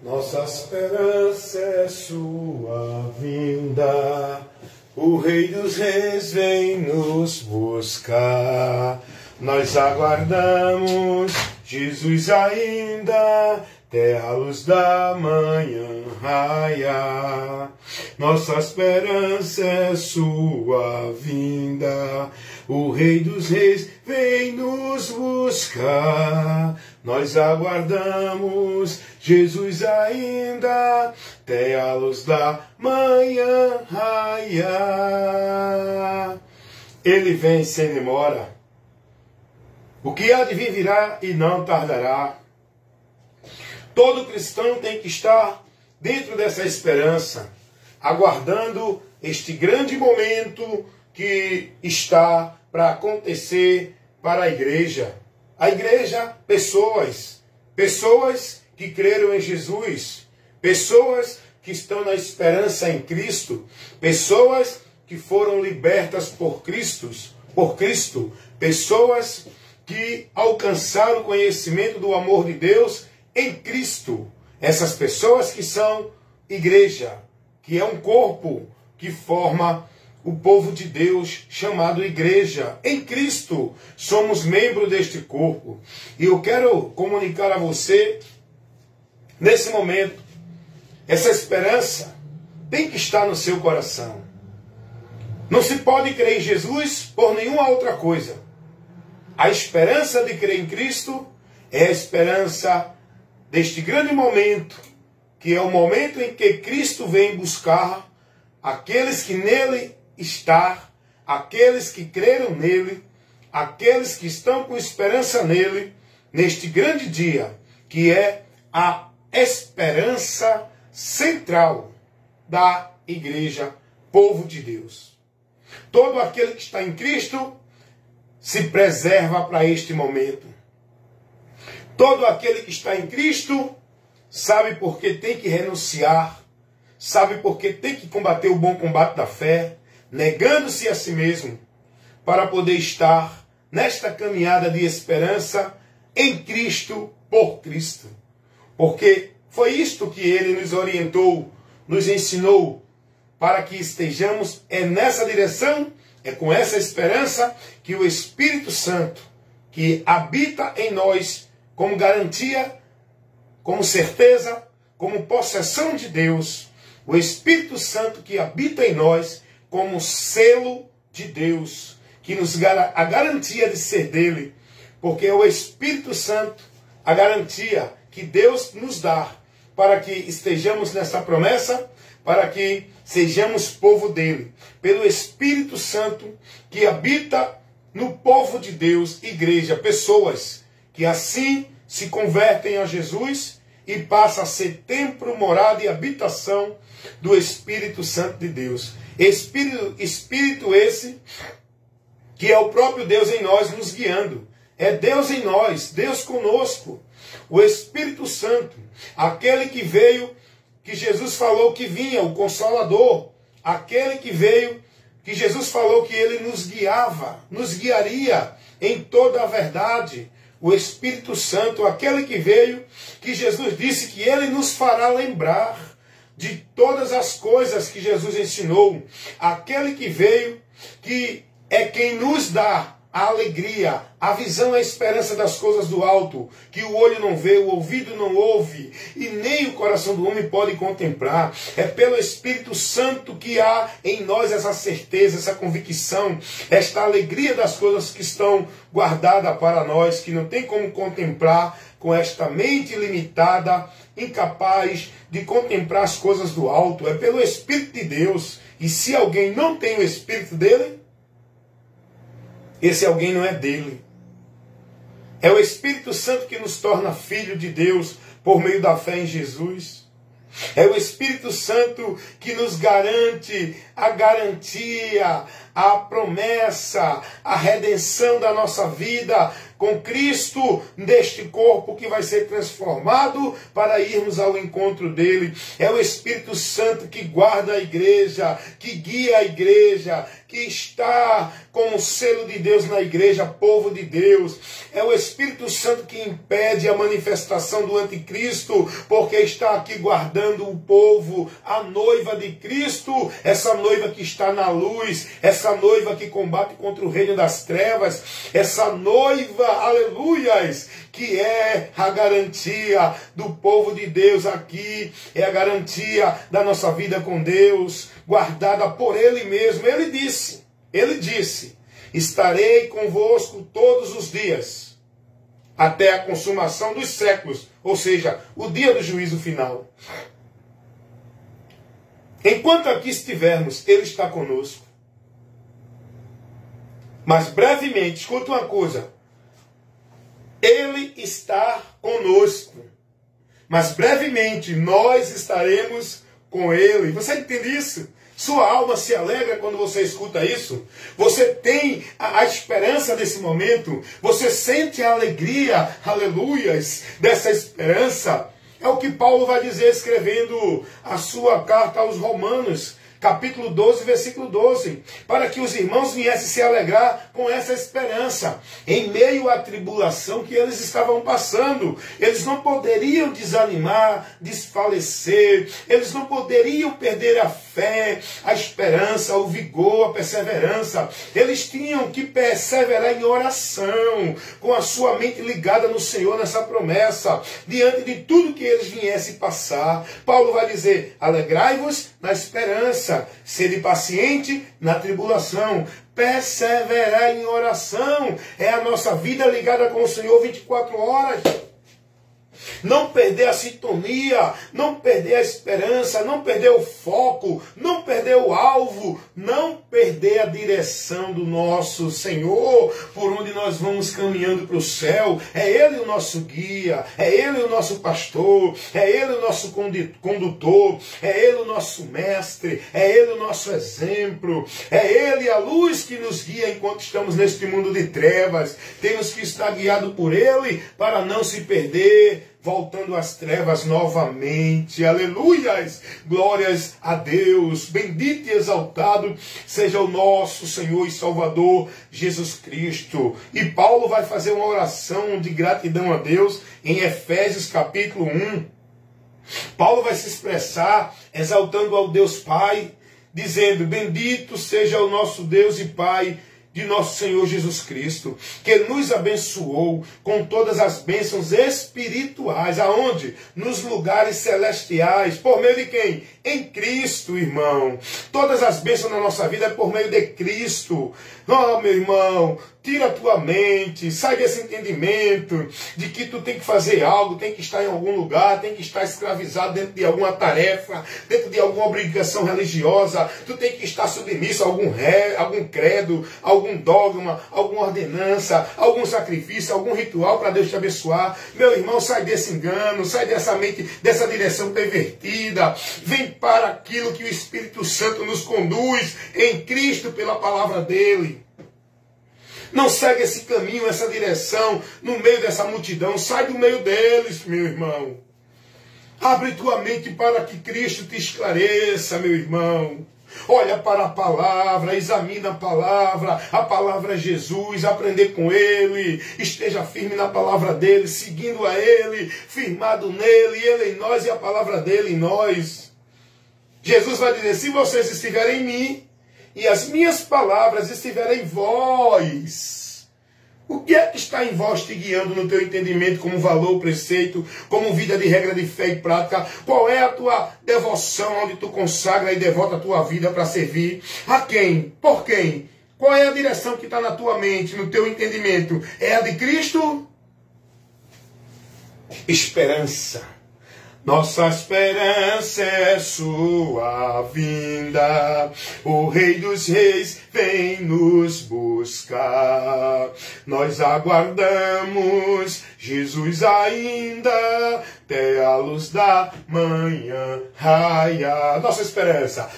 Nossa esperança é sua vinda, o Rei dos Reis vem nos buscar. Nós aguardamos Jesus ainda, até a luz da manhã raiar. Nossa esperança é sua vinda, o Rei dos Reis vem nos buscar. Nós aguardamos Jesus ainda, até a luz da manhã raiar. Ele vem sem demora. O que há de vir virá e não tardará. Todo cristão tem que estar dentro dessa esperança, aguardando este grande momento que está para acontecer para a igreja. A igreja, pessoas que creram em Jesus, pessoas que estão na esperança em Cristo, pessoas que foram libertas por Cristo, pessoas que alcançaram o conhecimento do amor de Deus em Cristo. Essas pessoas que são igreja, que é um corpo que forma o povo de Deus chamado igreja. Em Cristo somos membros deste corpo. E eu quero comunicar a você, nesse momento, essa esperança tem que estar no seu coração. Não se pode crer em Jesus por nenhuma outra coisa. A esperança de crer em Cristo é a esperança deste grande momento, que é o momento em que Cristo vem buscar aqueles que nele estão, aqueles que creram nele, aqueles que estão com esperança nele, neste grande dia, que é a esperança central da igreja, povo de Deus. Todo aquele que está em Cristo se preserva para este momento. Todo aquele que está em Cristo sabe por que tem que renunciar, sabe por que tem que combater o bom combate da fé, negando-se a si mesmo, para poder estar nesta caminhada de esperança em Cristo, por Cristo. Porque foi isto que ele nos orientou, nos ensinou, para que estejamos nessa direção, com essa esperança que o Espírito Santo, que habita em nós, como garantia, como certeza, como possessão de Deus, o Espírito Santo que habita em nós, como selo de Deus, que nos dá a garantia de ser dele, porque é o Espírito Santo a garantia que Deus nos dá para que estejamos nessa promessa, para que sejamos povo dele, pelo Espírito Santo que habita no povo de Deus, igreja, pessoas que assim se convertem a Jesus e passam a ser templo, morada e habitação do Espírito Santo de Deus. Espírito esse que é o próprio Deus em nós nos guiando. É Deus em nós, Deus conosco. O Espírito Santo, aquele que veio, que Jesus falou que vinha, o Consolador, aquele que veio, que Jesus falou que ele nos guiava, nos guiaria em toda a verdade. O Espírito Santo, aquele que veio, que Jesus disse que ele nos fará lembrar de todas as coisas que Jesus ensinou. Aquele que veio, que é quem nos dá a alegria, a visão, a esperança das coisas do alto, que o olho não vê, o ouvido não ouve, e nem o coração do homem pode contemplar. É pelo Espírito Santo que há em nós essa certeza, essa convicção, esta alegria das coisas que estão guardadas para nós, que não tem como contemplar com esta mente limitada, incapaz de contemplar as coisas do alto. É pelo Espírito de Deus. E se alguém não tem o Espírito dele, esse alguém não é dele. É o Espírito Santo que nos torna filho de Deus por meio da fé em Jesus. É o Espírito Santo que nos garante a garantia, a promessa, a redenção da nossa vida com Cristo neste corpo que vai ser transformado para irmos ao encontro dele. É o Espírito Santo que guarda a igreja, que guia a igreja, que está como selo de Deus na igreja, povo de Deus. É o Espírito Santo que impede a manifestação do anticristo, porque está aqui guardando o povo, a noiva de Cristo, essa noiva que está na luz, essa noiva que combate contra o reino das trevas, essa noiva, aleluias, que é a garantia do povo de Deus aqui, é a garantia da nossa vida com Deus, guardada por Ele mesmo. Ele disse, estarei convosco todos os dias, até a consumação dos séculos, ou seja, o dia do juízo final. Enquanto aqui estivermos, Ele está conosco. Mas brevemente, escuta uma coisa, Ele está conosco, mas brevemente nós estaremos com Ele. Você entende isso? Sua alma se alegra quando você escuta isso. Você tem a esperança desse momento. Você sente a alegria, aleluias, dessa esperança. É o que Paulo vai dizer escrevendo a sua carta aos Romanos, capítulo 12, versículo 12, para que os irmãos viessem se alegrar com essa esperança, em meio à tribulação que eles estavam passando. Eles não poderiam desanimar, desfalecer, eles não poderiam perder a fé, a esperança, o vigor, a perseverança. Eles tinham que perseverar em oração, com a sua mente ligada no Senhor, nessa promessa, diante de tudo que eles viessem passar. Paulo vai dizer, alegrai-vos na esperança, sede paciente na tribulação, perseverar em oração. É a nossa vida ligada com o Senhor 24 horas. Não perder a sintonia, não perder a esperança, não perder o foco, não perder o alvo, não perder a direção do nosso Senhor, por onde nós vamos caminhando para o céu. É Ele o nosso guia, é Ele o nosso pastor, é Ele o nosso condutor, é Ele o nosso mestre, é Ele o nosso exemplo, é Ele a luz que nos guia enquanto estamos neste mundo de trevas. Temos que estar guiados por Ele para não se perder, voltando às trevas novamente. Aleluias! Glórias a Deus! Bendito e exaltado seja o nosso Senhor e Salvador Jesus Cristo. E Paulo vai fazer uma oração de gratidão a Deus em Efésios capítulo 1. Paulo vai se expressar exaltando ao Deus Pai, dizendo, bendito seja o nosso Deus e Pai de nosso Senhor Jesus Cristo, que nos abençoou com todas as bênçãos espirituais. Aonde? Nos lugares celestiais. Por meio de quem? Em Cristo, irmão. Todas as bênçãos na nossa vida é por meio de Cristo. Oh, meu irmão, tira a tua mente, sai desse entendimento de que tu tem que fazer algo, tem que estar em algum lugar, tem que estar escravizado dentro de alguma tarefa, dentro de alguma obrigação religiosa, tu tem que estar submisso a algum credo, algum dogma, alguma ordenança, algum sacrifício, algum ritual para Deus te abençoar. Meu irmão, sai desse engano, sai dessa mente, dessa direção pervertida, vem para aquilo que o Espírito Santo nos conduz em Cristo pela palavra dele. Não segue esse caminho, essa direção, no meio dessa multidão. Sai do meio deles, meu irmão. Abre tua mente para que Cristo te esclareça, meu irmão. Olha para a palavra, examina a palavra é Jesus, aprender com Ele, esteja firme na palavra dEle, seguindo a Ele, firmado nele, Ele em nós e a palavra dEle em nós. Jesus vai dizer, se vocês estiverem em mim, e as minhas palavras estiverem em vós. O que é que está em vós te guiando no teu entendimento como valor, preceito, como vida de regra de fé e prática? Qual é a tua devoção onde tu consagra e devota a tua vida para servir? A quem? Por quem? Qual é a direção que está na tua mente, no teu entendimento? É a de Cristo? Esperança. Nossa esperança é sua vinda, o Rei dos Reis vem nos buscar. Nós aguardamos Jesus ainda, até a luz da manhã raia. Nossa esperança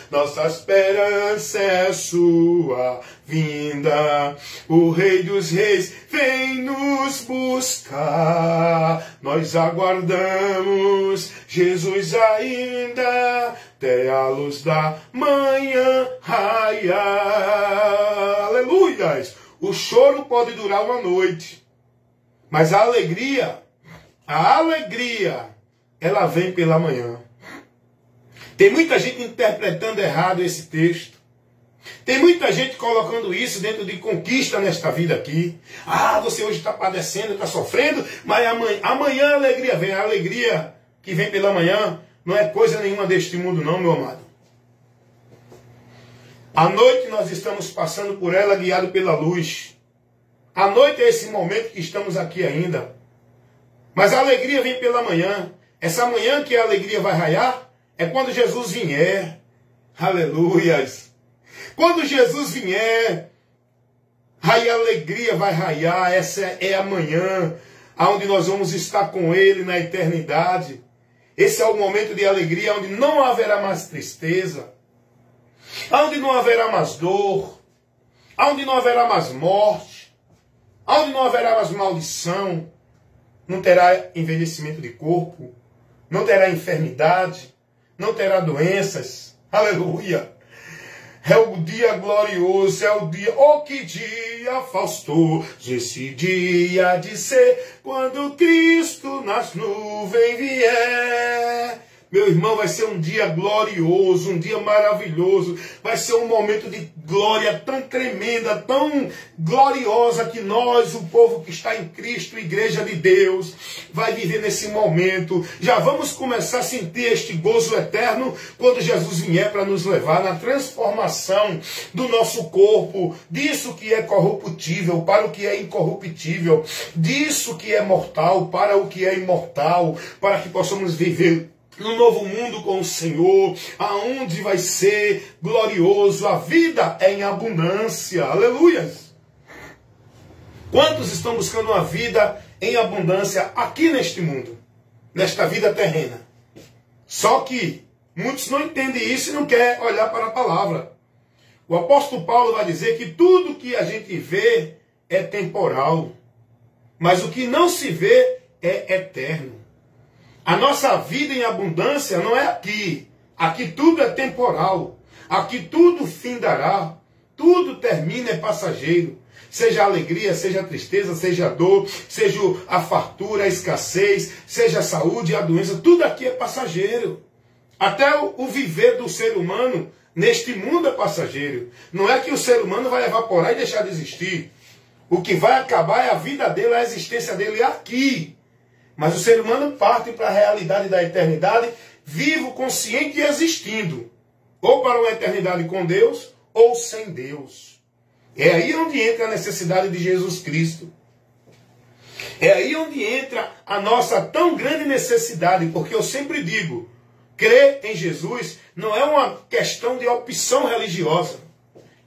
é sua vinda. O Rei dos Reis vem nos buscar. Nós aguardamos Jesus ainda, até a luz da manhã raia. Aleluias! O choro pode durar uma noite, mas a alegria, ela vem pela manhã. Tem muita gente interpretando errado esse texto. Tem muita gente colocando isso dentro de conquista nesta vida aqui. Ah, você hoje está padecendo, está sofrendo, mas amanhã a alegria vem. A alegria que vem pela manhã não é coisa nenhuma deste mundo não, meu amado. À noite nós estamos passando por ela guiado pela luz. A noite é esse momento que estamos aqui ainda. Mas a alegria vem pela manhã. Essa manhã que a alegria vai raiar é quando Jesus vier. Aleluias! Quando Jesus vier, aí a alegria vai raiar. Essa é a manhã, onde nós vamos estar com Ele na eternidade. Esse é o momento de alegria, onde não haverá mais tristeza, onde não haverá mais dor, onde não haverá mais morte, onde não haverá mais maldição, não terá envelhecimento de corpo, não terá enfermidade, não terá doenças. Aleluia! É o dia glorioso, é o dia, oh que dia faustoso, esse dia de ser, quando Cristo nas nuvens vier. Meu irmão, vai ser um dia glorioso, um dia maravilhoso. Vai ser um momento de glória tão tremenda, tão gloriosa, que nós, o povo que está em Cristo, Igreja de Deus, vai viver nesse momento. Já vamos começar a sentir este gozo eterno quando Jesus vier para nos levar na transformação do nosso corpo, disso que é corruptível para o que é incorruptível, disso que é mortal para o que é imortal, para que possamos viver no novo mundo com o Senhor, aonde vai ser glorioso, a vida é em abundância, aleluia. Quantos estão buscando uma vida em abundância aqui neste mundo, nesta vida terrena? Só que muitos não entendem isso e não querem olhar para a palavra. O apóstolo Paulo vai dizer que tudo que a gente vê é temporal, mas o que não se vê é eterno. A nossa vida em abundância não é aqui. Aqui tudo é temporal. Aqui tudo findará. Tudo termina, é passageiro. Seja a alegria, seja a tristeza, seja a dor, seja a fartura, a escassez, seja a saúde e a doença. Tudo aqui é passageiro. Até o viver do ser humano neste mundo é passageiro. Não é que o ser humano vai evaporar e deixar de existir. O que vai acabar é a vida dele, a existência dele aqui. Mas o ser humano parte para a realidade da eternidade, vivo, consciente e existindo. Ou para uma eternidade com Deus, ou sem Deus. É aí onde entra a necessidade de Jesus Cristo. É aí onde entra a nossa tão grande necessidade, porque eu sempre digo, crer em Jesus não é uma questão de opção religiosa.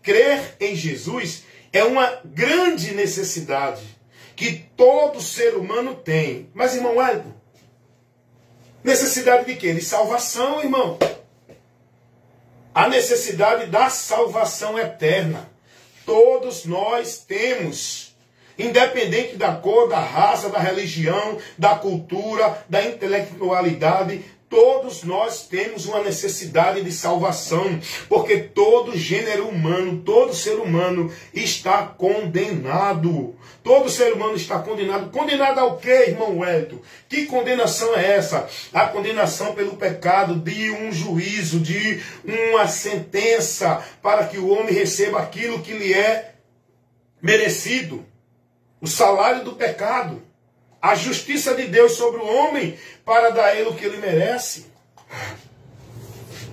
Crer em Jesus é uma grande necessidade que todo ser humano tem. Mas, irmão Wellington, necessidade de quê? De salvação, irmão. A necessidade da salvação eterna. Todos nós temos. Independente da cor, da raça, da religião, da cultura, da intelectualidade, todos nós temos uma necessidade de salvação, porque todo gênero humano, todo ser humano está condenado. Todo ser humano está condenado. Condenado ao quê, irmão Wellington? Que condenação é essa? A condenação pelo pecado, de um juízo, de uma sentença, para que o homem receba aquilo que lhe é merecido. O salário do pecado. A justiça de Deus sobre o homem para dar a ele o que ele merece.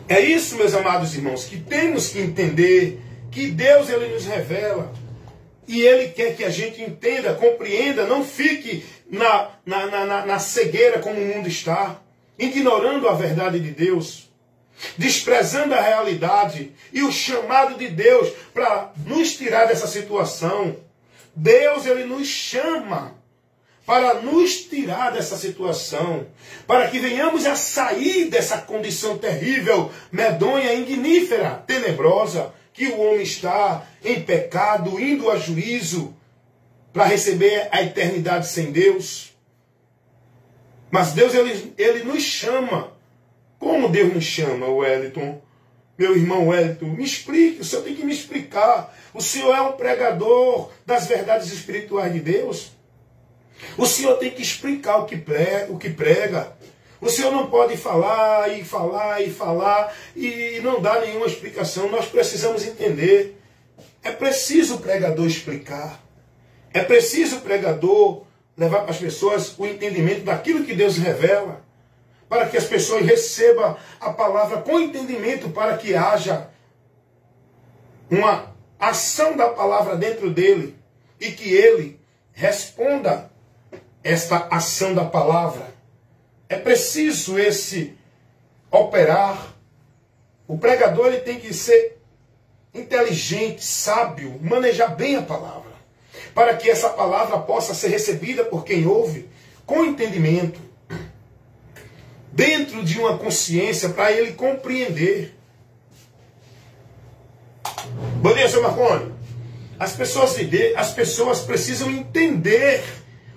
É isso, meus amados irmãos, que temos que entender, que Deus ele nos revela. E Ele quer que a gente entenda, compreenda, não fique na cegueira como o mundo está, ignorando a verdade de Deus, desprezando a realidade e o chamado de Deus para nos tirar dessa situação. Deus ele nos chama para nos tirar dessa situação, para que venhamos a sair dessa condição terrível, medonha, ignífera, tenebrosa, que o homem está em pecado, indo a juízo, para receber a eternidade sem Deus. Mas Deus, ele nos chama. Como Deus nos chama, Wellington? Meu irmão Wellington, me explique, o senhor tem que me explicar. O senhor é um pregador das verdades espirituais de Deus. O senhor tem que explicar o que prega. O senhor não pode falar e falar e falar e não dar nenhuma explicação. Nós precisamos entender. É preciso o pregador explicar. É preciso o pregador levar para as pessoas o entendimento daquilo que Deus revela, para que as pessoas recebam a palavra com entendimento, para que haja uma ação da palavra dentro dele e que ele responda esta ação da palavra. É preciso esse operar. O pregador, ele tem que ser inteligente, sábio, manejar bem a palavra, para que essa palavra possa ser recebida por quem ouve com entendimento, dentro de uma consciência, para ele compreender. Bom dia, seu Marconi. As pessoas precisam entender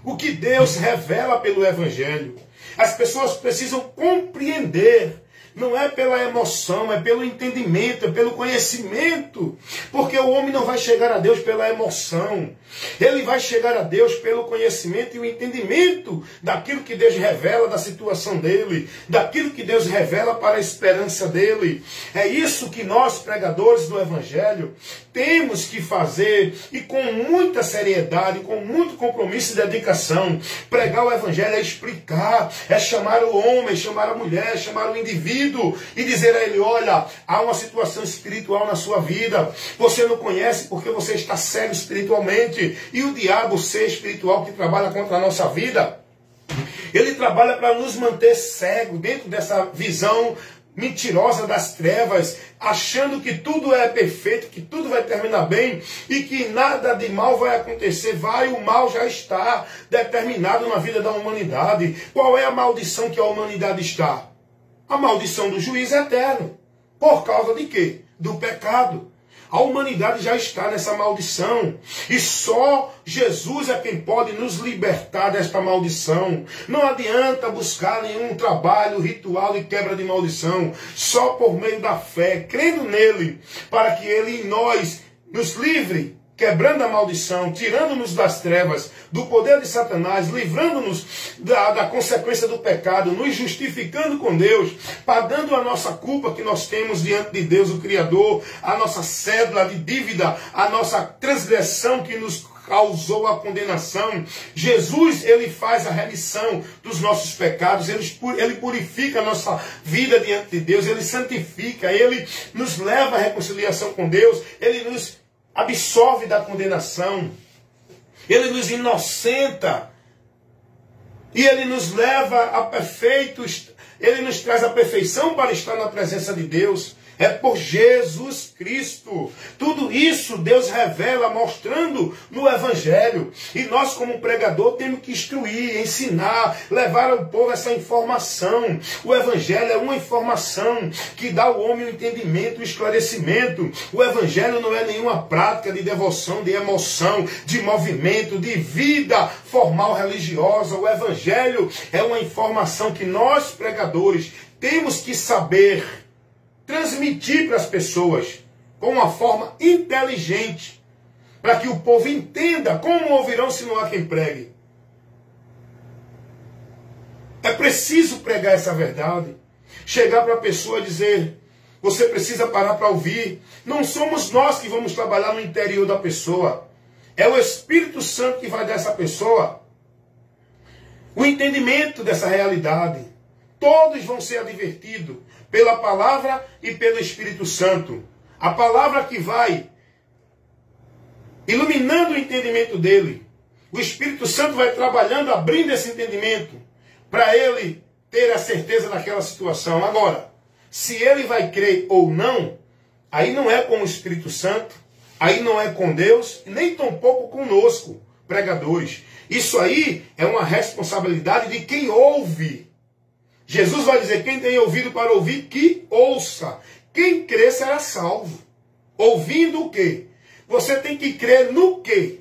o que Deus revela pelo Evangelho. As pessoas precisam compreender. Não é pela emoção, é pelo entendimento, é pelo conhecimento. Porque o homem não vai chegar a Deus pela emoção. Ele vai chegar a Deus pelo conhecimento e o entendimento daquilo que Deus revela da situação dele, daquilo que Deus revela para a esperança dele. É isso que nós, pregadores do Evangelho, temos que fazer, e com muita seriedade, com muito compromisso e dedicação. Pregar o Evangelho é explicar, é chamar o homem, chamar a mulher, chamar o indivíduo e dizer a ele: olha, há uma situação espiritual na sua vida, você não conhece porque você está cego espiritualmente, e o diabo, ser espiritual que trabalha contra a nossa vida, ele trabalha para nos manter cegos dentro dessa visão mentirosa das trevas, achando que tudo é perfeito, que tudo vai terminar bem e que nada de mal vai acontecer. O mal já está determinado na vida da humanidade. Qual é a maldição que a humanidade está? A maldição do juízo eterno. Por causa de quê? Do pecado. A humanidade já está nessa maldição. E só Jesus é quem pode nos libertar desta maldição. Não adianta buscar nenhum trabalho, ritual de quebra de maldição. Só por meio da fé, crendo nele, para que ele em nós nos livre, quebrando a maldição, tirando-nos das trevas, do poder de Satanás, livrando-nos da consequência do pecado, nos justificando com Deus, pagando a nossa culpa que nós temos diante de Deus, o Criador, a nossa cédula de dívida, a nossa transgressão que nos causou a condenação. Jesus, ele faz a remissão dos nossos pecados, ele purifica a nossa vida diante de Deus, ele santifica, ele nos leva à reconciliação com Deus, ele nos absolve da condenação, ele nos inocenta e ele nos leva a perfeitos, ele nos traz a perfeição para estar na presença de Deus. É por Jesus Cristo. Tudo isso Deus revela mostrando no Evangelho. E nós, como pregador, temos que instruir, ensinar, levar ao povo essa informação. O Evangelho é uma informação que dá ao homem o entendimento, o esclarecimento. O Evangelho não é nenhuma prática de devoção, de emoção, de movimento, de vida formal religiosa. O Evangelho é uma informação que nós, pregadores, temos que saber transmitir para as pessoas com uma forma inteligente, para que o povo entenda. Como ouvirão se não há quem pregue? É preciso pregar essa verdade, chegar para a pessoa e dizer: você precisa parar para ouvir. Não somos nós que vamos trabalhar no interior da pessoa, é o Espírito Santo que vai dar a essa pessoa o entendimento dessa realidade. Todos vão ser advertidos pela palavra e pelo Espírito Santo. A palavra que vai iluminando o entendimento dele. O Espírito Santo vai trabalhando, abrindo esse entendimento, para ele ter a certeza daquela situação. Agora, se ele vai crer ou não, aí não é com o Espírito Santo, aí não é com Deus, nem tampouco conosco. pregadores. Isso aí é uma responsabilidade de quem ouve. Jesus vai dizer, quem tem ouvido para ouvir, que ouça. Quem crê será salvo. Ouvindo o quê? Você tem que crer no quê?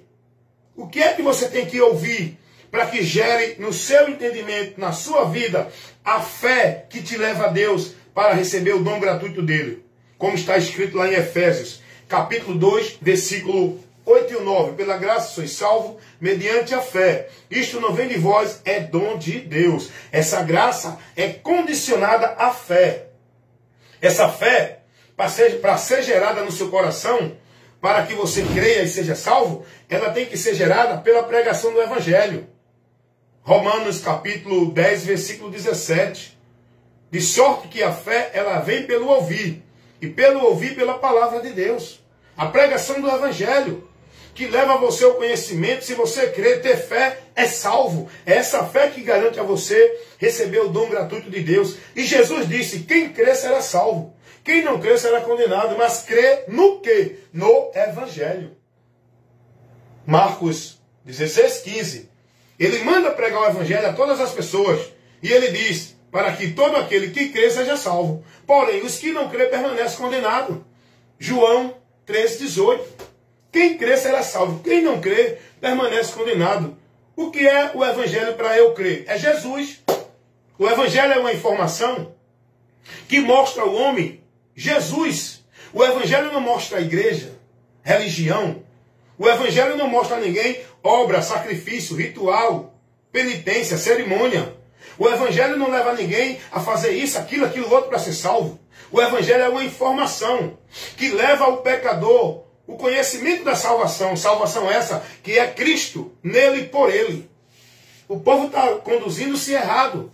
O que é que você tem que ouvir para que gere no seu entendimento, na sua vida, a fé que te leva a Deus para receber o dom gratuito dele? Como está escrito lá em Efésios, capítulo 2, versículo 8 e 9. Pela graça sois salvos mediante a fé. Isto não vem de vós, é dom de Deus. Essa graça é condicionada à fé. Essa fé, para ser gerada no seu coração, para que você creia e seja salvo, ela tem que ser gerada pela pregação do Evangelho. Romanos capítulo 10, versículo 17. De sorte que a fé, ela vem pelo ouvir, e pelo ouvir pela palavra de Deus. A pregação do Evangelho, que leva você ao conhecimento. Se você crer, ter fé, é salvo. É essa fé que garante a você receber o dom gratuito de Deus. E Jesus disse, quem crê será salvo. Quem não crê será condenado. Mas crê no quê? No Evangelho. Marcos 16, 15. Ele manda pregar o Evangelho a todas as pessoas. E ele diz, para que todo aquele que crê seja salvo. Porém, os que não crê permanecem condenados. João 13, 18. Quem crê será salvo. Quem não crê permanece condenado. O que é o Evangelho para eu crer? É Jesus. O Evangelho é uma informação que mostra ao homem Jesus. O Evangelho não mostra a igreja, religião. O Evangelho não mostra a ninguém obra, sacrifício, ritual, penitência, cerimônia. O Evangelho não leva ninguém a fazer isso, aquilo outro para ser salvo. O Evangelho é uma informação que leva ao pecador o conhecimento da salvação. Salvação essa que é Cristo, nele e por ele. O povo está conduzindo-se errado.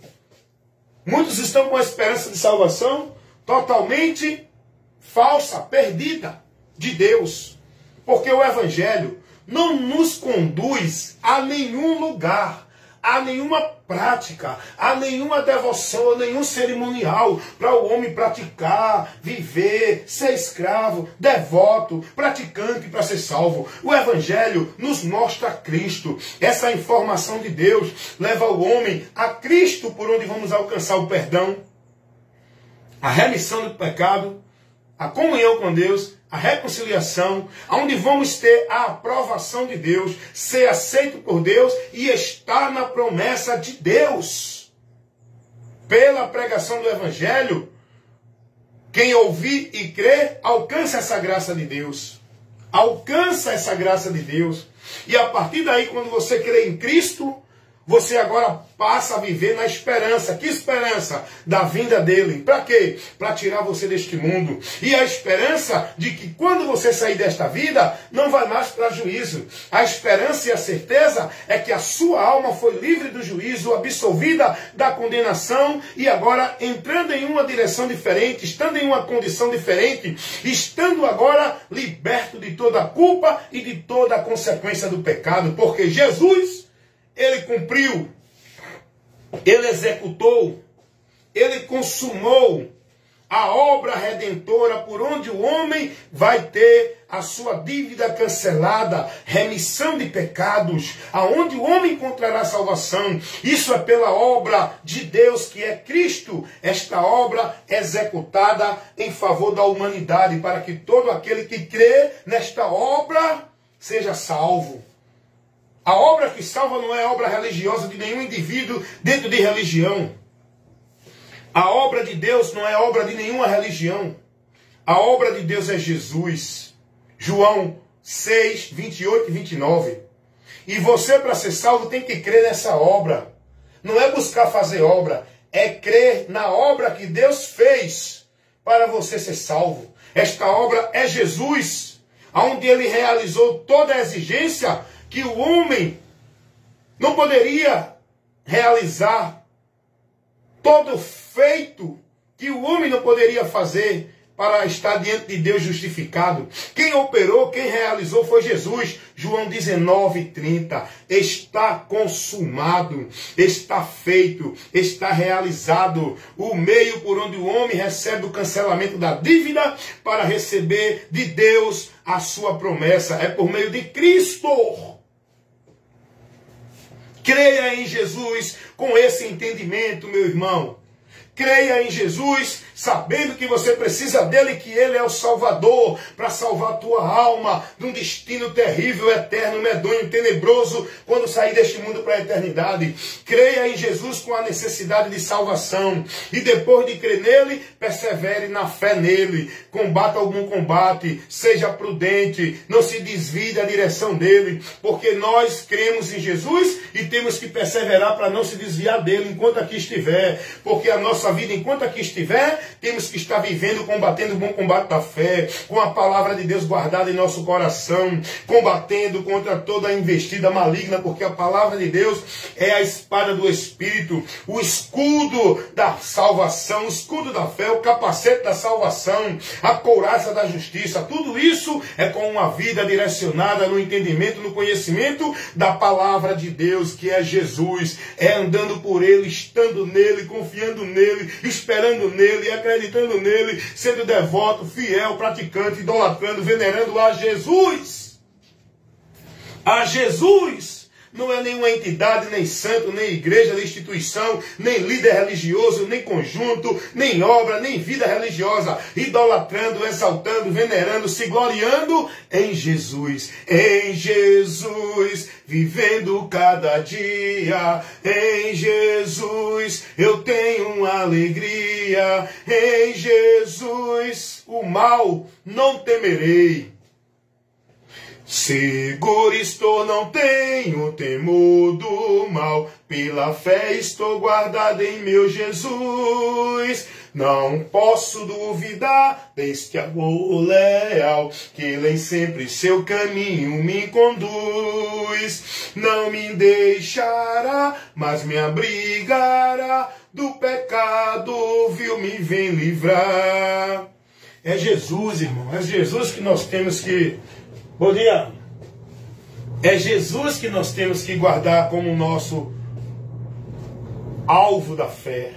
Muitos estão com a esperança de salvação totalmente falsa, perdida de Deus. Porque o Evangelho não nos conduz a nenhum lugar, a nenhuma prática, a nenhuma devoção, a nenhum cerimonial para o homem praticar, viver, ser escravo, devoto, praticante para ser salvo. O Evangelho nos mostra Cristo. Essa informação de Deus leva o homem a Cristo, por onde vamos alcançar o perdão, a remissão do pecado, a comunhão com Deus, a reconciliação, onde vamos ter a aprovação de Deus, ser aceito por Deus e estar na promessa de Deus. Pela pregação do Evangelho, quem ouvir e crer, alcança essa graça de Deus. Alcança essa graça de Deus. E a partir daí, quando você crê em Cristo, você agora passa a viver na esperança. Que esperança? Da vinda dele. Para quê? Para tirar você deste mundo. E a esperança de que quando você sair desta vida, não vai mais para juízo. A esperança e a certeza é que a sua alma foi livre do juízo, absolvida da condenação e agora entrando em uma direção diferente, estando em uma condição diferente, estando agora liberto de toda a culpa e de toda a consequência do pecado. Porque Jesus, ele cumpriu, ele executou, ele consumou a obra redentora por onde o homem vai ter a sua dívida cancelada, remissão de pecados, aonde o homem encontrará salvação. Isso é pela obra de Deus que é Cristo, esta obra executada em favor da humanidade, para que todo aquele que crê nesta obra seja salvo. A obra que salva não é obra religiosa de nenhum indivíduo dentro de religião. A obra de Deus não é obra de nenhuma religião. A obra de Deus é Jesus. João 6, 28 e 29. E você, para ser salvo, tem que crer nessa obra. Não é buscar fazer obra, é crer na obra que Deus fez para você ser salvo. Esta obra é Jesus, onde ele realizou toda a exigência que o homem não poderia realizar, todo feito que o homem não poderia fazer para estar diante de Deus justificado. Quem operou, quem realizou foi Jesus. João 19:30. Está consumado, está feito, está realizado. O meio por onde o homem recebe o cancelamento da dívida para receber de Deus a sua promessa é por meio de Cristo. Creia em Jesus com esse entendimento, meu irmão. Creia em Jesus, sabendo que você precisa dele, que ele é o Salvador, para salvar a tua alma de um destino terrível, eterno, medonho, tenebroso, quando sair deste mundo para a eternidade. Creia em Jesus com a necessidade de salvação. E depois de crer nele, persevere na fé nele. Combata algum combate, seja prudente, não se desvie da direção dele, porque nós cremos em Jesus e temos que perseverar para não se desviar dele enquanto aqui estiver, porque a nossa vida, enquanto aqui estiver, temos que estar vivendo, combatendo o bom combate da fé, com a palavra de Deus guardada em nosso coração, combatendo contra toda a investida maligna, porque a palavra de Deus é a espada do Espírito, o escudo da salvação, o escudo da fé, o capacete da salvação, a couraça da justiça. Tudo isso é com uma vida direcionada no entendimento, no conhecimento da palavra de Deus, que é Jesus, é andando por ele, estando nele, confiando nele, esperando nele, acreditando nele, sendo devoto, fiel, praticante, idolatrando, venerando a Jesus. A Jesus. Não é nenhuma entidade, nem santo, nem igreja, nem instituição, nem líder religioso, nem conjunto, nem obra, nem vida religiosa. Idolatrando, exaltando, venerando, se gloriando em Jesus. Em Jesus, vivendo cada dia. Em Jesus, eu tenho uma alegria. Em Jesus, o mal não temerei. Seguro estou, não tenho temor do mal, pela fé estou guardado em meu Jesus. Não posso duvidar deste amor leal, que nem sempre seu caminho me conduz. Não me deixará, mas me abrigará do pecado, viu, me vem livrar. É Jesus, irmão, é Jesus que nós temos que... Bom dia. É Jesus que nós temos que guardar como nosso alvo da fé,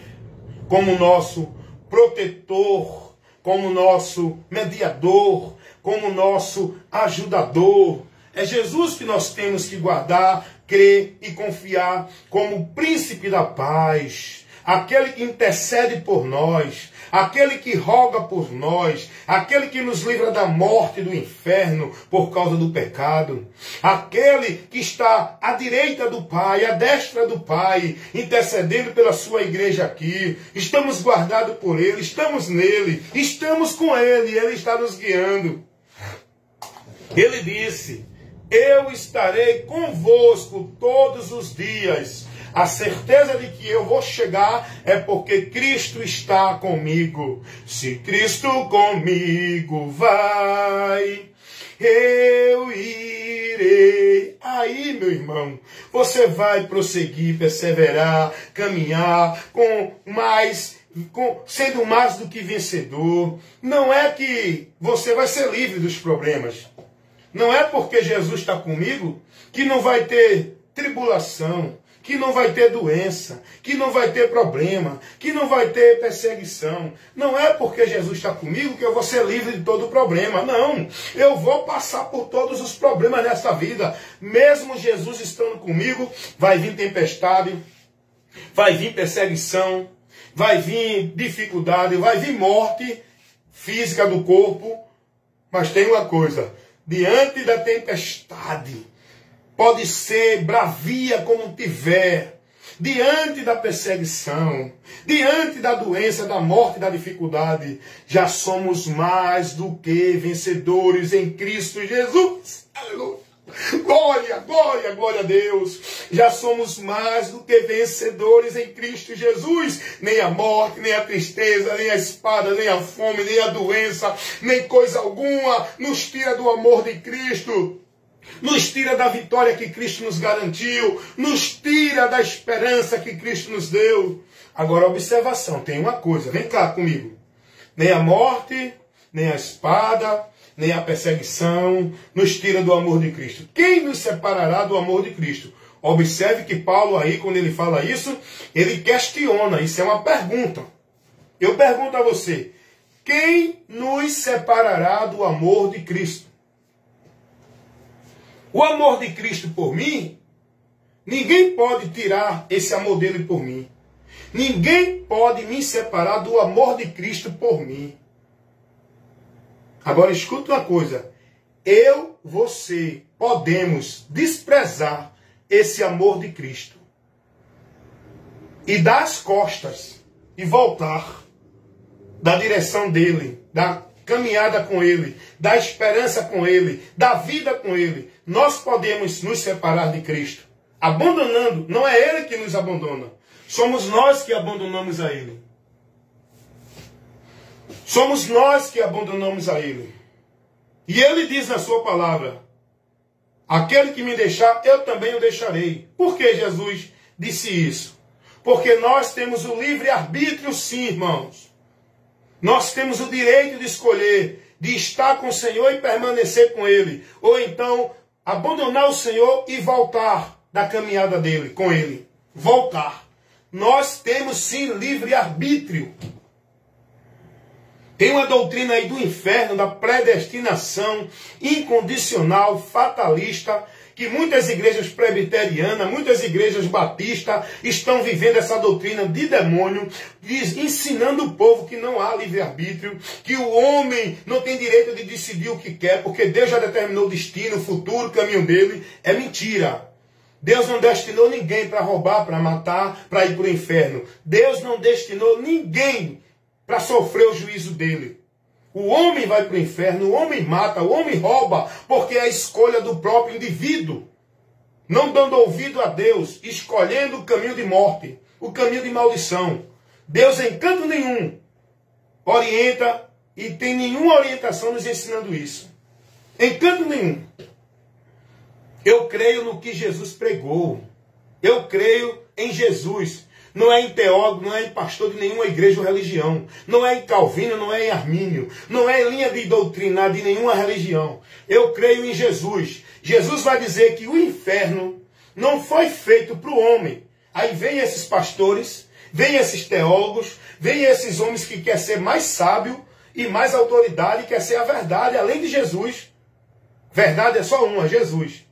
como nosso protetor, como nosso mediador, como nosso ajudador. É Jesus que nós temos que guardar, crer e confiar como príncipe da paz, aquele que intercede por nós, aquele que roga por nós, aquele que nos livra da morte e do inferno por causa do pecado, aquele que está à direita do Pai, à destra do Pai, intercedendo pela sua igreja aqui. Estamos guardados por Ele, estamos nele, estamos com Ele, Ele está nos guiando. Ele disse: eu estarei convosco todos os dias. A certeza de que eu vou chegar é porque Cristo está comigo. Se Cristo comigo vai, eu irei. Aí, meu irmão, você vai prosseguir, perseverar, caminhar sendo mais do que vencedor. Não é que você vai ser livre dos problemas. Não é porque Jesus está comigo que não vai ter tribulação, que não vai ter doença, que não vai ter problema, que não vai ter perseguição. Não é porque Jesus está comigo que eu vou ser livre de todo problema. Não, eu vou passar por todos os problemas nessa vida. Mesmo Jesus estando comigo, vai vir tempestade, vai vir perseguição, vai vir dificuldade, vai vir morte física do corpo. Mas tem uma coisa, diante da tempestade, pode ser bravia como tiver, diante da perseguição, diante da doença, da morte, da dificuldade, já somos mais do que vencedores em Cristo Jesus. Aleluia. Glória, glória, glória a Deus. Já somos mais do que vencedores em Cristo Jesus. Nem a morte, nem a tristeza, nem a espada, nem a fome, nem a doença, nem coisa alguma nos tira do amor de Cristo. Nos tira da vitória que Cristo nos garantiu. Nos tira da esperança que Cristo nos deu. Agora, observação, tem uma coisa. Vem cá comigo. Nem a morte, nem a espada, nem a perseguição nos tira do amor de Cristo. Quem nos separará do amor de Cristo? Observe que Paulo aí, quando ele fala isso, ele questiona. Isso é uma pergunta. Eu pergunto a você. Quem nos separará do amor de Cristo? O amor de Cristo por mim Ninguém pode tirar esse amor dele por mim. Ninguém pode me separar do amor de Cristo por mim. Agora escuta uma coisa. Eu, você, podemos desprezar esse amor de Cristo. E dar as costas e voltar da direção dele, da caminhada com ele, da esperança com ele, da vida com ele. Nós podemos nos separar de Cristo. Abandonando, não é ele que nos abandona. Somos nós que abandonamos a ele. Somos nós que abandonamos a ele. E ele diz na sua palavra: aquele que me deixar, eu também o deixarei. Por que Jesus disse isso? Porque nós temos o livre-arbítrio, sim, irmãos. Nós temos o direito de escolher, de estar com o Senhor e permanecer com ele. Ou então, abandonar o Senhor e voltar da caminhada dele, com ele. Voltar. Nós temos, sim, livre-arbítrio. Tem uma doutrina aí do inferno, da predestinação incondicional, fatalista, que muitas igrejas presbiterianas, muitas igrejas batistas estão vivendo essa doutrina de demônio, ensinando o povo que não há livre-arbítrio, que o homem não tem direito de decidir o que quer, porque Deus já determinou o destino, o futuro, o caminho dele. É mentira. Deus não destinou ninguém para roubar, para matar, para ir para o inferno. Deus não destinou ninguém para sofrer o juízo dele. O homem vai para o inferno, o homem mata, o homem rouba, porque é a escolha do próprio indivíduo. Não dando ouvido a Deus, escolhendo o caminho de morte, o caminho de maldição. Deus, em canto nenhum, orienta e tem nenhuma orientação nos ensinando isso. Em canto nenhum. Eu creio no que Jesus pregou. Eu creio em Jesus. Não é em teólogo, não é em pastor de nenhuma igreja ou religião. Não é em Calvino, não é em Armínio. Não é em linha de doutrina de nenhuma religião. Eu creio em Jesus. Jesus vai dizer que o inferno não foi feito para o homem. Aí vem esses pastores, vem esses teólogos, vem esses homens que querem ser mais sábio e mais autoridade, quer ser a verdade, além de Jesus. Verdade é só uma, Jesus.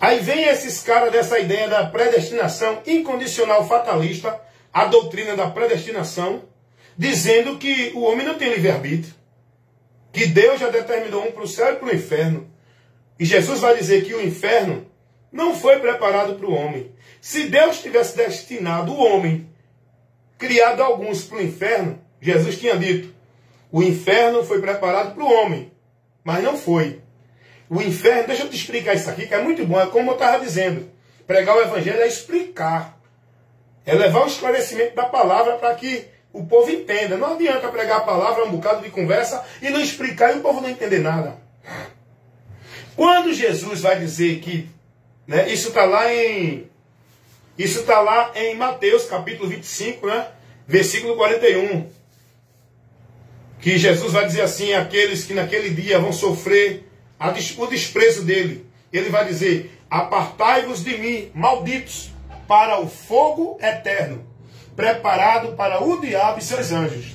Aí vem esses caras dessa ideia da predestinação incondicional fatalista, a doutrina da predestinação, dizendo que o homem não tem livre-arbítrio, que Deus já determinou um para o céu e para o inferno. E Jesus vai dizer que o inferno não foi preparado para o homem. Se Deus tivesse destinado o homem, criado alguns para o inferno, Jesus tinha dito, o inferno foi preparado para o homem, mas não foi. O inferno, deixa eu te explicar isso aqui, que é muito bom, é como eu estava dizendo. Pregar o evangelho é explicar. É levar o esclarecimento da palavra para que o povo entenda. Não adianta pregar a palavra, um bocado de conversa, e não explicar e o povo não entender nada. Quando Jesus vai dizer que, né, isso está lá em Mateus, capítulo 25, né, versículo 41. Que Jesus vai dizer assim, aqueles que naquele dia vão sofrer o desprezo dele. Ele vai dizer, apartai-vos de mim, malditos, para o fogo eterno, preparado para o diabo e seus anjos.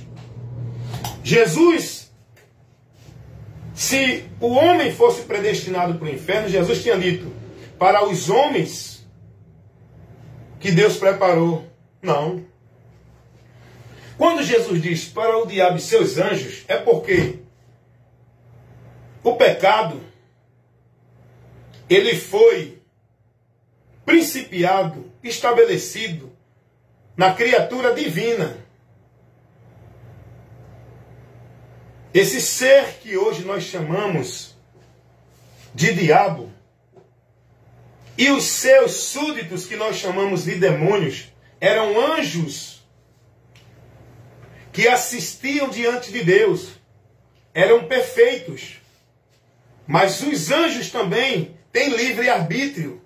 Jesus, se o homem fosse predestinado para o inferno, Jesus tinha dito, para os homens que Deus preparou. Não. Quando Jesus diz para o diabo e seus anjos, é porque o pecado, ele foi principiado, estabelecido na criatura divina. Esse ser que hoje nós chamamos de diabo, e os seus súditos que nós chamamos de demônios, eram anjos que assistiam diante de Deus, eram perfeitos. Mas os anjos também têm livre-arbítrio.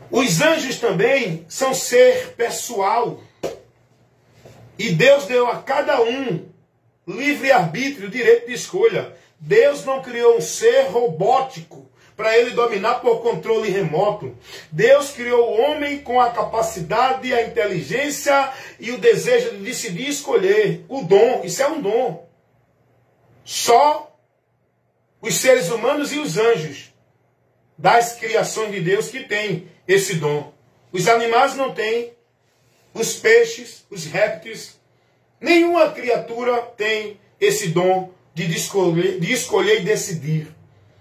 Os anjos também são ser pessoal. E Deus deu a cada um livre-arbítrio, direito de escolha. Deus não criou um ser robótico para ele dominar por controle remoto. Deus criou o homem com a capacidade, a inteligência e o desejo de decidir e escolher. O dom, isso é um dom. Só os seres humanos e os anjos das criações de Deus que tem esse dom. Os animais não têm, os peixes, os répteis, nenhuma criatura tem esse dom de escolher e decidir,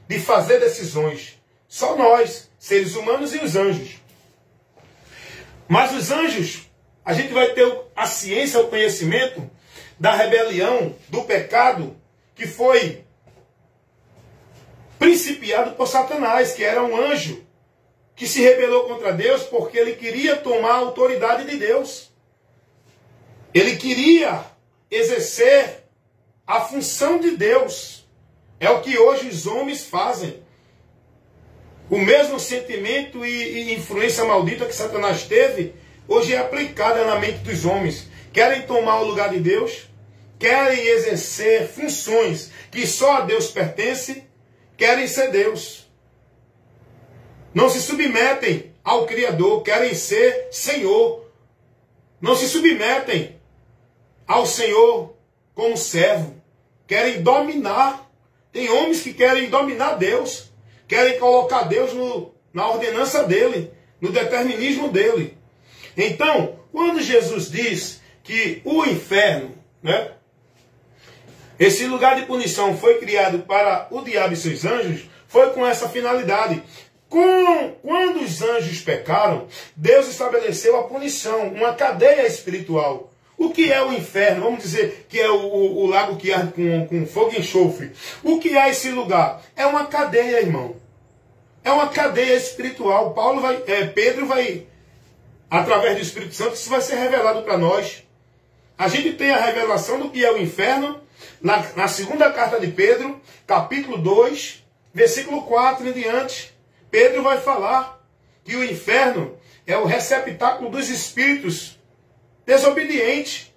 de fazer decisões. Só nós, seres humanos e os anjos. Mas os anjos, a gente vai ter a ciência, o conhecimento da rebelião, do pecado, que foi principiado por Satanás, que era um anjo, que se rebelou contra Deus porque ele queria tomar a autoridade de Deus. Ele queria exercer a função de Deus. É o que hoje os homens fazem. O mesmo sentimento e influência maldita que Satanás teve, hoje é aplicada na mente dos homens. Querem tomar o lugar de Deus, querem exercer funções que só a Deus pertencem, querem ser Deus. Não se submetem ao Criador, querem ser Senhor. Não se submetem ao Senhor como servo. Querem dominar. Tem homens que querem dominar Deus. Querem colocar Deus na ordenança dele, no determinismo dele. Então, quando Jesus diz que o inferno, né, esse lugar de punição foi criado para o diabo e seus anjos, foi com essa finalidade. Quando os anjos pecaram, Deus estabeleceu a punição, uma cadeia espiritual. O que é o inferno? Vamos dizer que é o lago que arde com fogo e enxofre. O que é esse lugar? É uma cadeia, irmão. É uma cadeia espiritual. Pedro vai, através do Espírito Santo, isso vai ser revelado para nós. A gente tem a revelação do que é o inferno na segunda carta de Pedro, capítulo 2, versículo 4 em diante. Pedro vai falar que o inferno é o receptáculo dos espíritos desobedientes,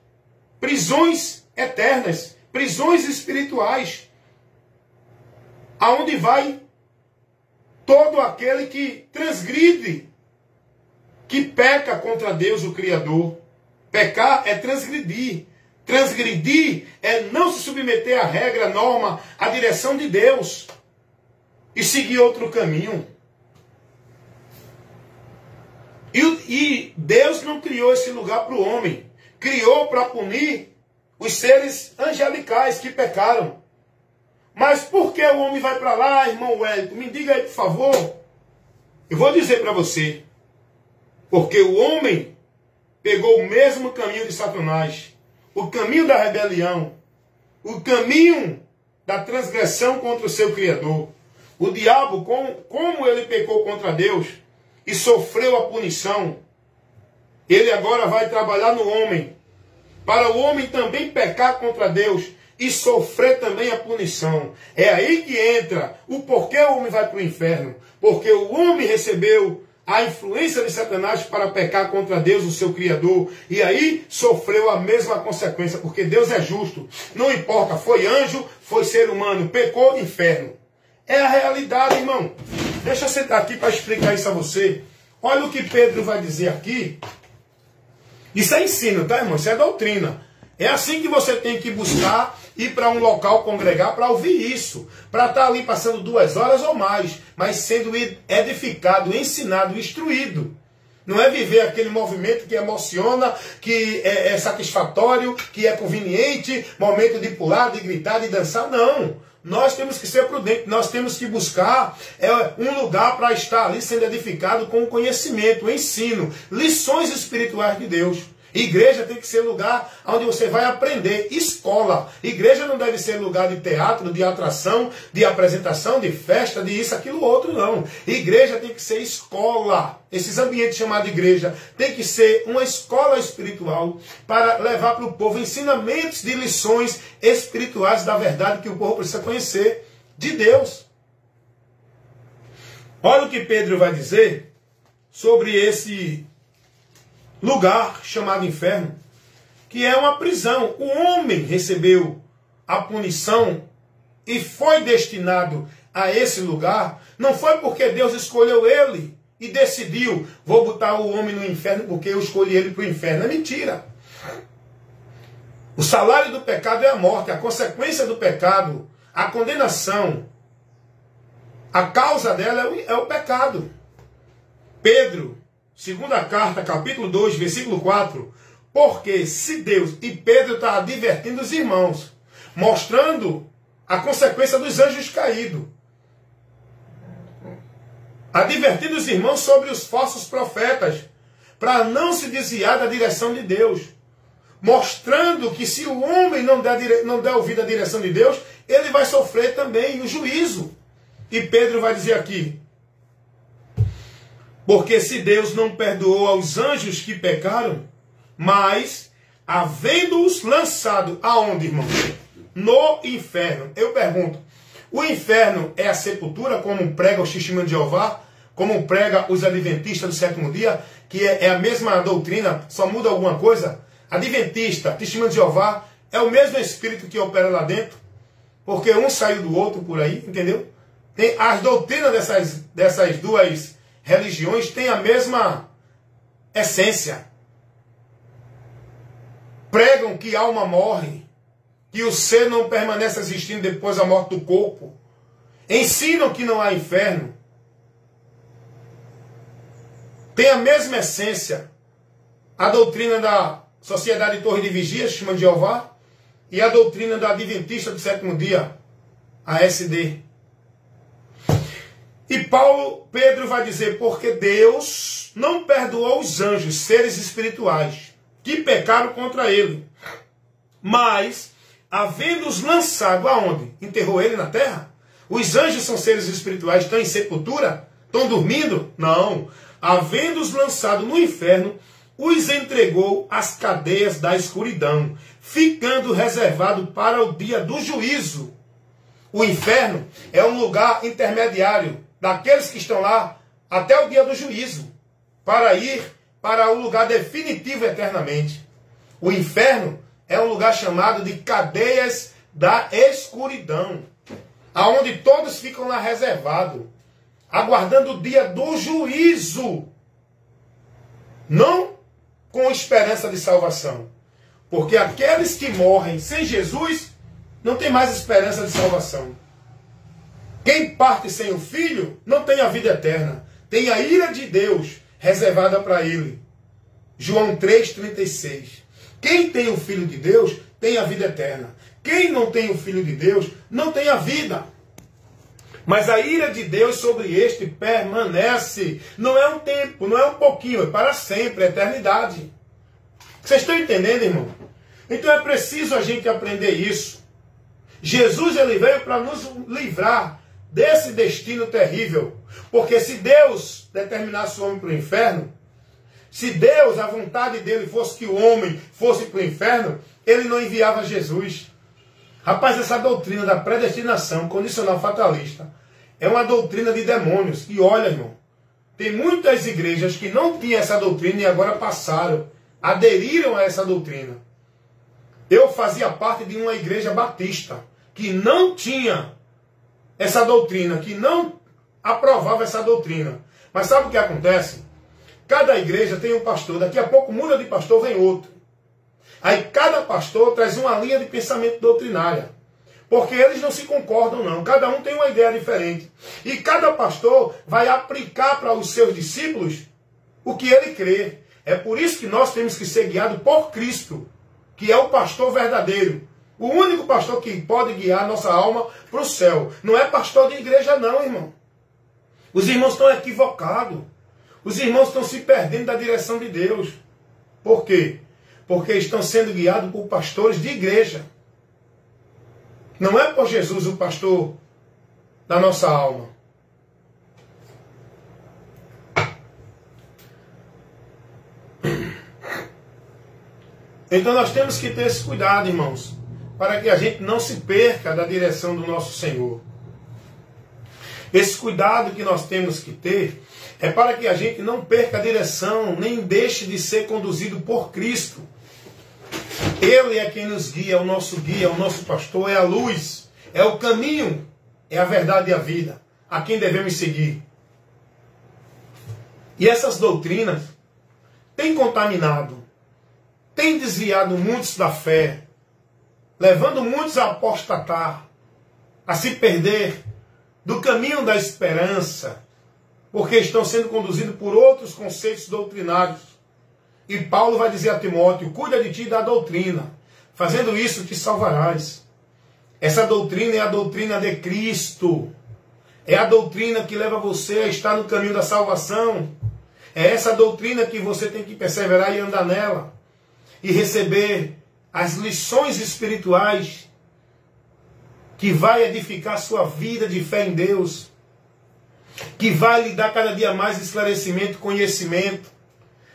prisões eternas, prisões espirituais, aonde vai todo aquele que transgride, que peca contra Deus, o Criador. Pecar é transgredir. Transgredir é não se submeter à regra, à norma, à direção de Deus e seguir outro caminho. E Deus não criou esse lugar para o homem. Criou para punir os seres angelicais que pecaram. Mas por que o homem vai para lá, irmão Wellington? Me diga aí, por favor. Eu vou dizer para você. Porque o homem pegou o mesmo caminho de Satanás. O caminho da rebelião. O caminho da transgressão contra o seu Criador. O diabo, como ele pecou contra Deus e sofreu a punição, ele agora vai trabalhar no homem, para o homem também pecar contra Deus e sofrer também a punição. É aí que entra o porquê o homem vai para o inferno. Porque o homem recebeu a influência de Satanás para pecar contra Deus, o seu Criador, e aí sofreu a mesma consequência, porque Deus é justo. Não importa, foi anjo, foi ser humano, pecou, inferno. É a realidade, irmão. Deixa eu sentar aqui para explicar isso a você. Olha o que Pedro vai dizer aqui. Isso é ensino, tá, irmão? Isso é doutrina. É assim que você tem que buscar ir para um local congregar para ouvir isso. Para estar ali passando 2 horas ou mais, mas sendo edificado, ensinado, instruído. Não é viver aquele movimento que emociona, que é satisfatório, que é conveniente, momento de pular, de gritar, de dançar. Não. Nós temos que ser prudentes, nós temos que buscar um lugar para estar ali sendo edificado com o conhecimento, o ensino, lições espirituais de Deus. Igreja tem que ser lugar onde você vai aprender, escola. Igreja não deve ser lugar de teatro, de atração, de apresentação, de festa, de isso, aquilo, outro, não. Igreja tem que ser escola. Esses ambientes chamados de igreja tem que ser uma escola espiritual para levar para o povo ensinamentos de lições espirituais da verdade que o povo precisa conhecer de Deus. Olha o que Pedro vai dizer sobre esse lugar chamado inferno, que é uma prisão. O homem recebeu a punição e foi destinado a esse lugar. Não foi porque Deus escolheu ele e decidiu, vou botar o homem no inferno porque eu escolhi ele para o inferno. É mentira. O salário do pecado é a morte, a consequência do pecado, a condenação, A causa dela é o pecado. Pedro, segunda carta, capítulo 2, versículo 4. Porque se Deus, e Pedro está advertindo os irmãos, mostrando a consequência dos anjos caídos. Advertindo os irmãos sobre os falsos profetas, para não se desviar da direção de Deus. Mostrando que se o homem não der ouvido à direção de Deus, ele vai sofrer também o juízo. E Pedro vai dizer aqui, porque se Deus não perdoou aos anjos que pecaram, mas, havendo-os lançado aonde, irmão? No inferno. Eu pergunto, o inferno é a sepultura, como prega o Testemunho de Jeová, como prega os adventistas do sétimo dia, que é a mesma doutrina, só muda alguma coisa? Adventista, Testemunho de Jeová, é o mesmo espírito que opera lá dentro, porque um saiu do outro por aí, entendeu? As doutrinas dessas duas religiões têm a mesma essência. Pregam que a alma morre, que o ser não permanece existindo depois da morte do corpo. Ensinam que não há inferno. Tem a mesma essência. A doutrina da Sociedade de Torre de Vigia, Testemunho de Jeová, e a doutrina da Adventista do sétimo dia, a ASD. E Pedro vai dizer, porque Deus não perdoou os anjos, seres espirituais, que pecaram contra ele. Mas, havendo-os lançado aonde? Enterrou ele na terra? Os anjos são seres espirituais, estão em sepultura? Estão dormindo? Não. Havendo-os lançado no inferno, os entregou às cadeias da escuridão, ficando reservado para o dia do juízo. O inferno é um lugar intermediário daqueles que estão lá até o dia do juízo, para ir para o lugar definitivo eternamente. O inferno é um lugar chamado de cadeias da escuridão, aonde todos ficam lá reservados, aguardando o dia do juízo, não com esperança de salvação, porque aqueles que morrem sem Jesus não tem mais esperança de salvação. Quem parte sem o Filho não tem a vida eterna, tem a ira de Deus reservada para ele. João 3,36. Quem tem o Filho de Deus tem a vida eterna. Quem não tem o Filho de Deus não tem a vida. Mas a ira de Deus sobre este permanece. Não é um tempo, não é um pouquinho, é para sempre, é eternidade. Vocês estão entendendo, irmão? Então é preciso a gente aprender isso. Jesus ele veio para nos livrar desse destino terrível. Porque se Deus determinasse o homem para o inferno, se Deus, a vontade dele fosse que o homem fosse para o inferno, ele não enviava Jesus. Rapaz, essa doutrina da predestinação condicional fatalista é uma doutrina de demônios. E olha, irmão, tem muitas igrejas que não tinham essa doutrina e agora passaram, aderiram a essa doutrina. Eu fazia parte de uma igreja batista que não tinha essa doutrina, que não aprovava essa doutrina. Mas sabe o que acontece? Cada igreja tem um pastor, daqui a pouco muda de pastor, vem outro. Aí cada pastor traz uma linha de pensamento doutrinária. Porque eles não se concordam não, cada um tem uma ideia diferente. E cada pastor vai aplicar para os seus discípulos o que ele crê. É por isso que nós temos que ser guiados por Cristo, que é o pastor verdadeiro. O único pastor que pode guiar nossa alma para o céu. Não é pastor de igreja não, irmão. Os irmãos estão equivocados. Os irmãos estão se perdendo da direção de Deus. Por quê? Porque estão sendo guiados por pastores de igreja. Não é por Jesus o pastor da nossa alma. Então nós temos que ter esse cuidado, irmãos, para que a gente não se perca da direção do nosso Senhor. Esse cuidado que nós temos que ter é para que a gente não perca a direção, nem deixe de ser conduzido por Cristo. Ele é quem nos guia, é o nosso guia, é o nosso pastor, é a luz, é o caminho, é a verdade e a vida, a quem devemos seguir. E essas doutrinas têm contaminado, têm desviado muitos da fé, levando muitos a apostatar, a se perder do caminho da esperança, porque estão sendo conduzidos por outros conceitos doutrinários. E Paulo vai dizer a Timóteo: cuida de ti e da doutrina, fazendo isso te salvarás. Essa doutrina é a doutrina de Cristo, é a doutrina que leva você a estar no caminho da salvação. É essa doutrina que você tem que perseverar e andar nela, e receber as lições espirituais que vai edificar sua vida de fé em Deus, que vai lhe dar cada dia mais esclarecimento e conhecimento.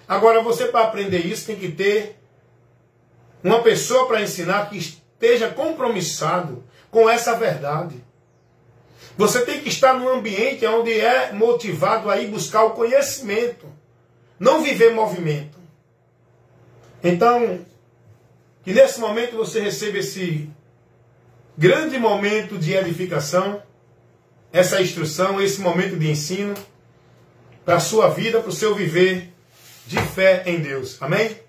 Agora, você, para aprender isso, tem que ter uma pessoa para ensinar que esteja compromissado com essa verdade. Você tem que estar num ambiente onde é motivado a ir buscar o conhecimento, não viver movimento. Então, que nesse momento você receba esse grande momento de edificação, essa instrução, esse momento de ensino, para a sua vida, para o seu viver de fé em Deus. Amém?